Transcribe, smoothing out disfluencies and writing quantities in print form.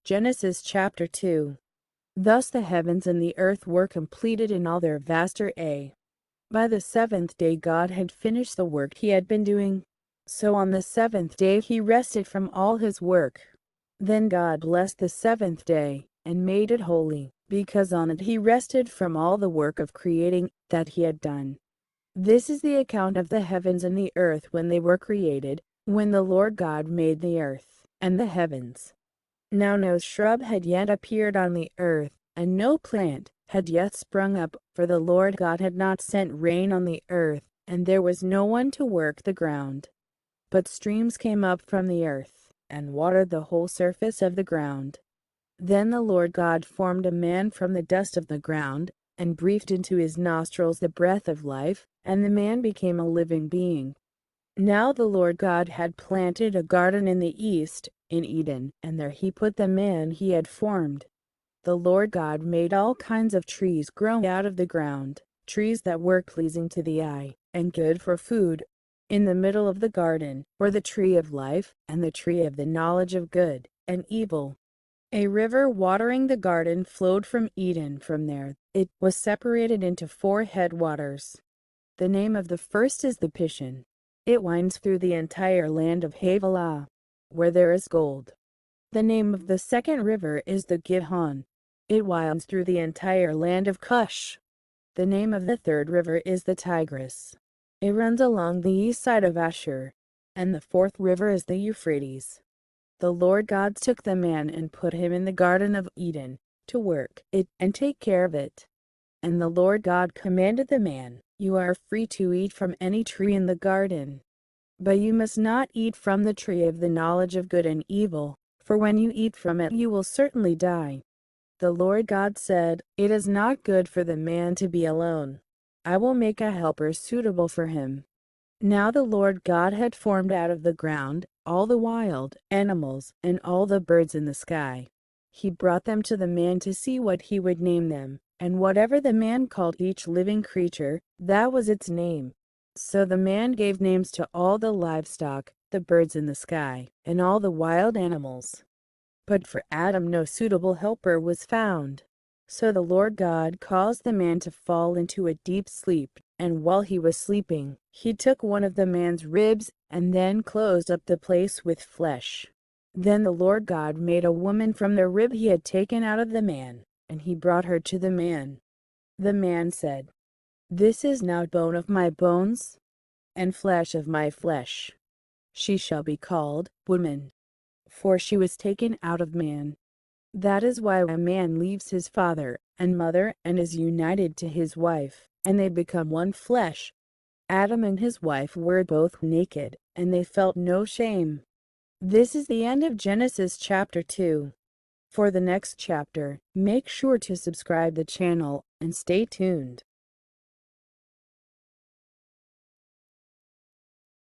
Genesis chapter 2. Thus the heavens and the earth were completed in all their vast array. By the seventh day God had finished the work he had been doing. So on the seventh day he rested from all his work. Then God blessed the seventh day, and made it holy, because on it he rested from all the work of creating that he had done. This is the account of the heavens and the earth when they were created, when the Lord God made the earth and the heavens. Now no shrub had yet appeared on the earth, and no plant had yet sprung up, for the Lord God had not sent rain on the earth, and there was no one to work the ground. But streams came up from the earth, and watered the whole surface of the ground. Then the Lord God formed a man from the dust of the ground, and breathed into his nostrils the breath of life, and the man became a living being. Now the Lord God had planted a garden in the east, in Eden, and there he put the man he had formed. The Lord God made all kinds of trees grow out of the ground, trees that were pleasing to the eye, and good for food. In the middle of the garden were the tree of life, and the tree of the knowledge of good and evil. A river watering the garden flowed from Eden. From there, it was separated into 4 headwaters. The name of the first is the Pishon. It winds through the entire land of Havilah, where there is gold. The name of the second river is the Gihon. It winds through the entire land of Cush. The name of the third river is the Tigris. It runs along the east side of Ashur. And the fourth river is the Euphrates. The Lord God took the man and put him in the Garden of Eden, to work it and take care of it. And the Lord God commanded the man, "You are free to eat from any tree in the garden, but you must not eat from the tree of the knowledge of good and evil, for when you eat from it you will certainly die." The Lord God said, "It is not good for the man to be alone. I will make a helper suitable for him." Now the Lord God had formed out of the ground all the wild animals and all the birds in the sky. He brought them to the man to see what he would name them, and whatever the man called each living creature, that was its name. So the man gave names to all the livestock, the birds in the sky, and all the wild animals. But for Adam no suitable helper was found. So the Lord God caused the man to fall into a deep sleep, and while he was sleeping, he took one of the man's ribs, and then closed up the place with flesh. Then the Lord God made a woman from the rib he had taken out of the man, and he brought her to the man. The man said, "This is now bone of my bones, and flesh of my flesh. She shall be called woman, for she was taken out of man. That is why a man leaves his father and mother and is united to his wife, and they become one flesh." Adam and his wife were both naked, and they felt no shame. This is the end of Genesis chapter 2. For the next chapter, make sure to subscribe the channel and stay tuned.